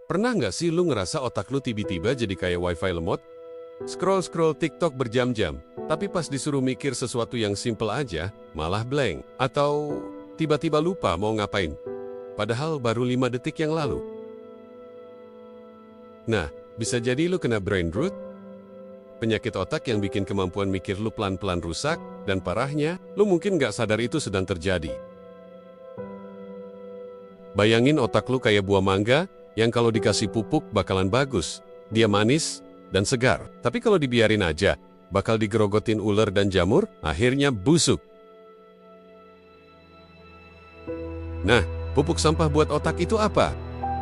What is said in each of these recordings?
Pernah nggak sih lu ngerasa otak lu tiba-tiba jadi kayak wifi lemot? Scroll-scroll TikTok berjam-jam, tapi pas disuruh mikir sesuatu yang simple aja, malah blank. Atau tiba-tiba lupa mau ngapain, padahal baru 5 detik yang lalu. Nah, bisa jadi lu kena brain rot, penyakit otak yang bikin kemampuan mikir lu pelan-pelan rusak, dan parahnya, lu mungkin nggak sadar itu sedang terjadi. Bayangin otak lu kayak buah mangga, yang kalau dikasih pupuk bakalan bagus. Dia manis dan segar. Tapi kalau dibiarin aja, bakal digerogotin ular dan jamur, akhirnya busuk. Nah, pupuk sampah buat otak itu apa?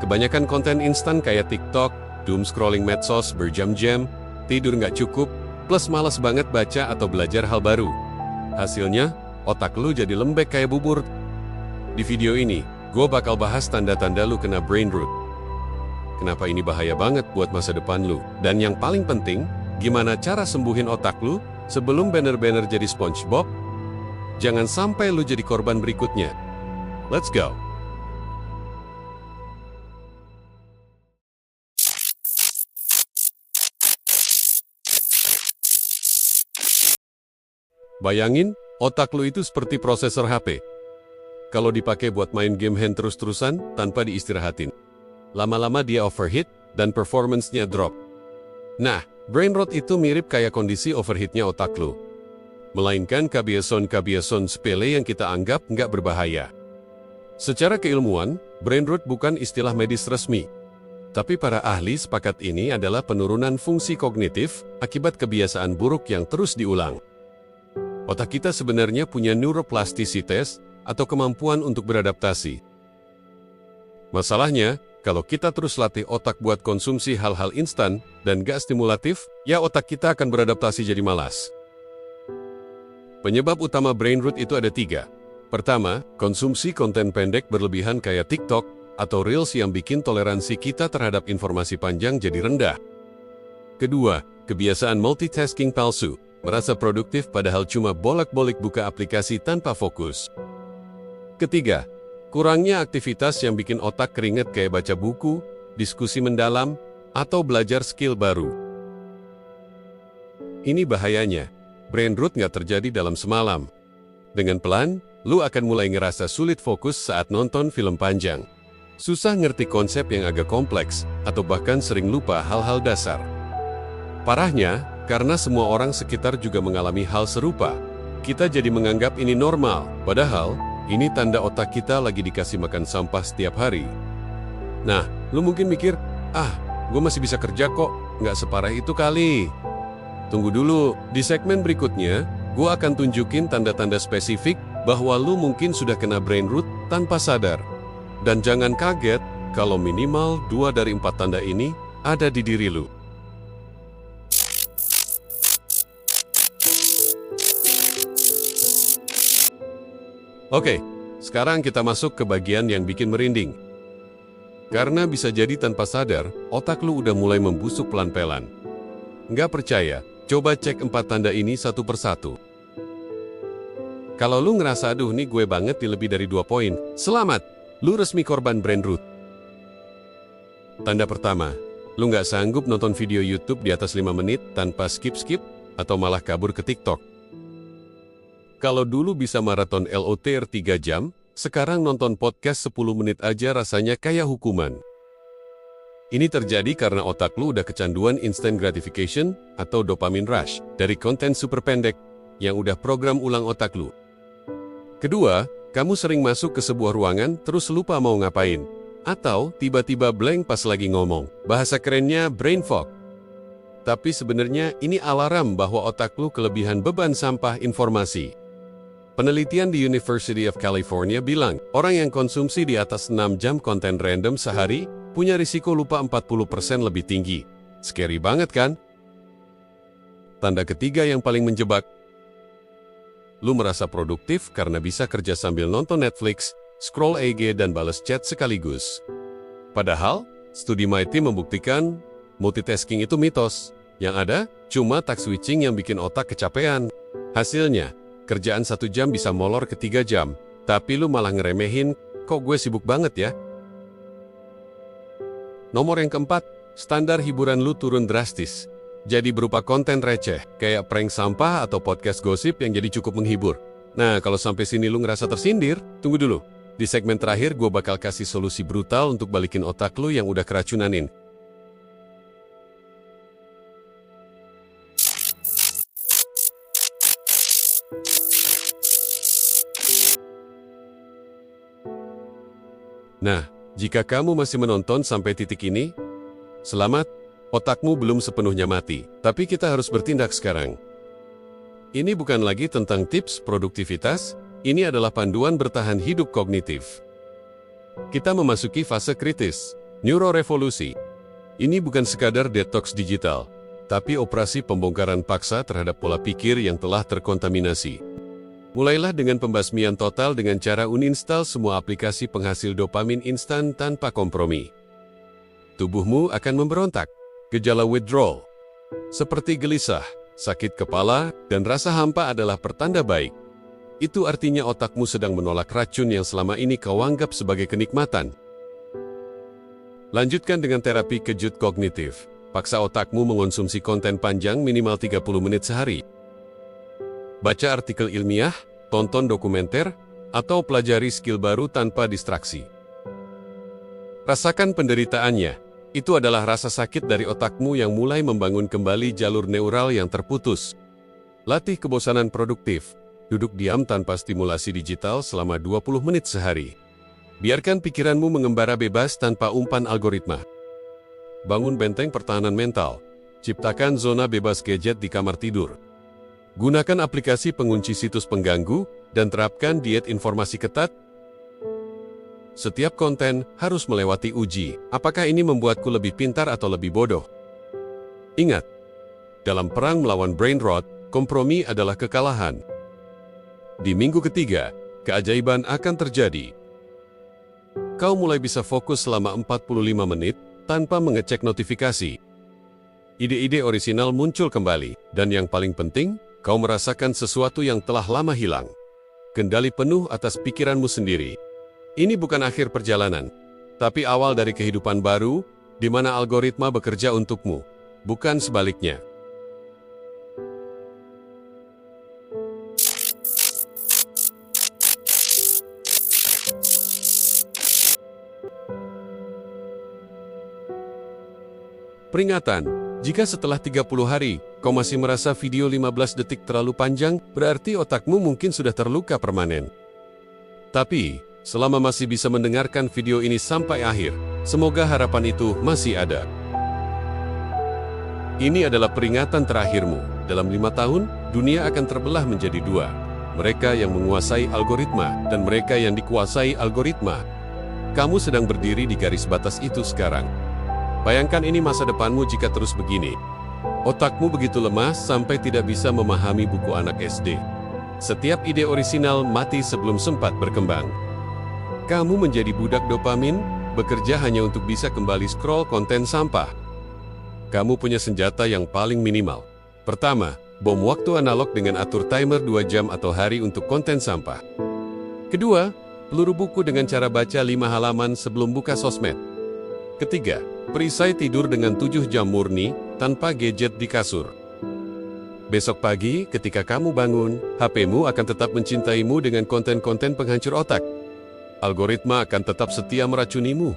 Kebanyakan konten instan kayak TikTok, doom scrolling medsos berjam-jam, tidur nggak cukup, plus malas banget baca atau belajar hal baru. Hasilnya, otak lu jadi lembek kayak bubur. Di video ini, gue bakal bahas tanda-tanda lu kena brain rot. Kenapa ini bahaya banget buat masa depan lu? Dan yang paling penting, gimana cara sembuhin otak lu sebelum bener-bener jadi SpongeBob? Jangan sampai lu jadi korban berikutnya. Let's go! Bayangin, otak lu itu seperti prosesor HP. Kalau dipakai buat main game hand terus-terusan tanpa diistirahatin, lama-lama dia overheat dan performance-nya drop. Nah, brain rot itu mirip kayak kondisi overheat-nya otak lu. Melainkan kebiasaan-kebiasaan sepele yang kita anggap nggak berbahaya. Secara keilmuan, brain rot bukan istilah medis resmi. Tapi para ahli sepakat ini adalah penurunan fungsi kognitif akibat kebiasaan buruk yang terus diulang. Otak kita sebenarnya punya neuroplastisitas atau kemampuan untuk beradaptasi. Masalahnya, kalau kita terus latih otak buat konsumsi hal-hal instan dan gak stimulatif, ya otak kita akan beradaptasi jadi malas. Penyebab utama brain rot itu ada 3. Pertama, konsumsi konten pendek berlebihan kayak TikTok atau Reels yang bikin toleransi kita terhadap informasi panjang jadi rendah. Kedua, kebiasaan multitasking palsu, merasa produktif padahal cuma bolak-balik buka aplikasi tanpa fokus. Ketiga, kurangnya aktivitas yang bikin otak keringet kayak baca buku, diskusi mendalam, atau belajar skill baru. Ini bahayanya, brain rot nggak terjadi dalam semalam. Dengan pelan, lu akan mulai ngerasa sulit fokus saat nonton film panjang. Susah ngerti konsep yang agak kompleks, atau bahkan sering lupa hal-hal dasar. Parahnya, karena semua orang sekitar juga mengalami hal serupa, kita jadi menganggap ini normal, padahal ini tanda otak kita lagi dikasih makan sampah setiap hari. Nah, lu mungkin mikir, gue masih bisa kerja kok, nggak separah itu kali. Tunggu dulu, di segmen berikutnya, gue akan tunjukin tanda-tanda spesifik bahwa lu mungkin sudah kena brain rot tanpa sadar. Dan jangan kaget kalau minimal 2 dari 4 tanda ini ada di diri lu. Oke, sekarang kita masuk ke bagian yang bikin merinding. Karena bisa jadi tanpa sadar, otak lu udah mulai membusuk pelan-pelan. Nggak percaya? Coba cek 4 tanda ini satu persatu. Kalau lu ngerasa aduh nih gue banget di lebih dari 2 poin, selamat! Lu resmi korban brain rot. Tanda pertama, lu nggak sanggup nonton video YouTube di atas 5 menit tanpa skip-skip atau malah kabur ke TikTok. Kalau dulu bisa maraton LOTR 3 jam, sekarang nonton podcast 10 menit aja rasanya kayak hukuman. Ini terjadi karena otak lu udah kecanduan instant gratification atau dopamine rush dari konten super pendek yang udah program ulang otak lu. Kedua, kamu sering masuk ke sebuah ruangan terus lupa mau ngapain. Atau tiba-tiba blank pas lagi ngomong. Bahasa kerennya brain fog. Tapi sebenarnya ini alarm bahwa otak lu kelebihan beban sampah informasi. Penelitian di University of California bilang, orang yang konsumsi di atas 6 jam konten random sehari punya risiko lupa 40% lebih tinggi. Scary banget kan? Tanda ketiga yang paling menjebak. Lu merasa produktif karena bisa kerja sambil nonton Netflix, scroll IG, dan balas chat sekaligus. Padahal, studi MIT membuktikan multitasking itu mitos. Yang ada, cuma task switching yang bikin otak kecapean. Hasilnya, kerjaan 1 jam bisa molor ke 3 jam, tapi lu malah ngeremehin, kok gue sibuk banget ya? Nomor yang keempat, standar hiburan lu turun drastis. Jadi berupa konten receh, kayak prank sampah atau podcast gosip yang jadi cukup menghibur. Nah, kalau sampai sini lu ngerasa tersindir, tunggu dulu. Di segmen terakhir, gue bakal kasih solusi brutal untuk balikin otak lu yang udah keracunanin. Nah, jika kamu masih menonton sampai titik ini, selamat, otakmu belum sepenuhnya mati. Tapi kita harus bertindak sekarang. Ini bukan lagi tentang tips produktivitas, ini adalah panduan bertahan hidup kognitif. Kita memasuki fase kritis, neurorevolusi. Ini bukan sekadar detox digital, tapi operasi pembongkaran paksa terhadap pola pikir yang telah terkontaminasi. Mulailah dengan pembasmian total dengan cara uninstall semua aplikasi penghasil dopamin instan tanpa kompromi. Tubuhmu akan memberontak. Gejala withdrawal, seperti gelisah, sakit kepala, dan rasa hampa adalah pertanda baik. Itu artinya otakmu sedang menolak racun yang selama ini kau anggap sebagai kenikmatan. Lanjutkan dengan terapi kejut kognitif. Paksa otakmu mengonsumsi konten panjang minimal 30 menit sehari. Baca artikel ilmiah, tonton dokumenter, atau pelajari skill baru tanpa distraksi. Rasakan penderitaannya. Itu adalah rasa sakit dari otakmu yang mulai membangun kembali jalur neural yang terputus. Latih kebosanan produktif. Duduk diam tanpa stimulasi digital selama 20 menit sehari. Biarkan pikiranmu mengembara bebas tanpa umpan algoritma. Bangun benteng pertahanan mental. Ciptakan zona bebas gadget di kamar tidur. Gunakan aplikasi pengunci situs pengganggu dan terapkan diet informasi ketat. Setiap konten harus melewati uji. Apakah ini membuatku lebih pintar atau lebih bodoh? Ingat, dalam perang melawan brain rot, kompromi adalah kekalahan. Di minggu ketiga, keajaiban akan terjadi. Kau mulai bisa fokus selama 45 menit tanpa mengecek notifikasi. Ide-ide orisinal muncul kembali, dan yang paling penting, kau merasakan sesuatu yang telah lama hilang. Kendali penuh atas pikiranmu sendiri. Ini bukan akhir perjalanan, tapi awal dari kehidupan baru, di mana algoritma bekerja untukmu, bukan sebaliknya. Peringatan, jika setelah 30 hari, kau masih merasa video 15 detik terlalu panjang, berarti otakmu mungkin sudah terluka permanen. Tapi, selama masih bisa mendengarkan video ini sampai akhir, semoga harapan itu masih ada. Ini adalah peringatan terakhirmu. Dalam 5 tahun, dunia akan terbelah menjadi dua. Mereka yang menguasai algoritma, dan mereka yang dikuasai algoritma. Kamu sedang berdiri di garis batas itu sekarang. Bayangkan ini masa depanmu jika terus begini. Otakmu begitu lemah sampai tidak bisa memahami buku anak SD. Setiap ide orisinal mati sebelum sempat berkembang. Kamu menjadi budak dopamin, bekerja hanya untuk bisa kembali scroll konten sampah. Kamu punya senjata yang paling minimal. Pertama, bom waktu analog dengan atur timer 2 jam atau hari untuk konten sampah. Kedua, peluru buku dengan cara baca 5 halaman sebelum buka sosmed. Ketiga, perisai tidur dengan 7 jam murni, tanpa gadget di kasur. Besok pagi, ketika kamu bangun, HP-mu akan tetap mencintaimu dengan konten-konten penghancur otak. Algoritma akan tetap setia meracunimu.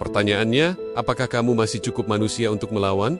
Pertanyaannya, apakah kamu masih cukup manusia untuk melawan?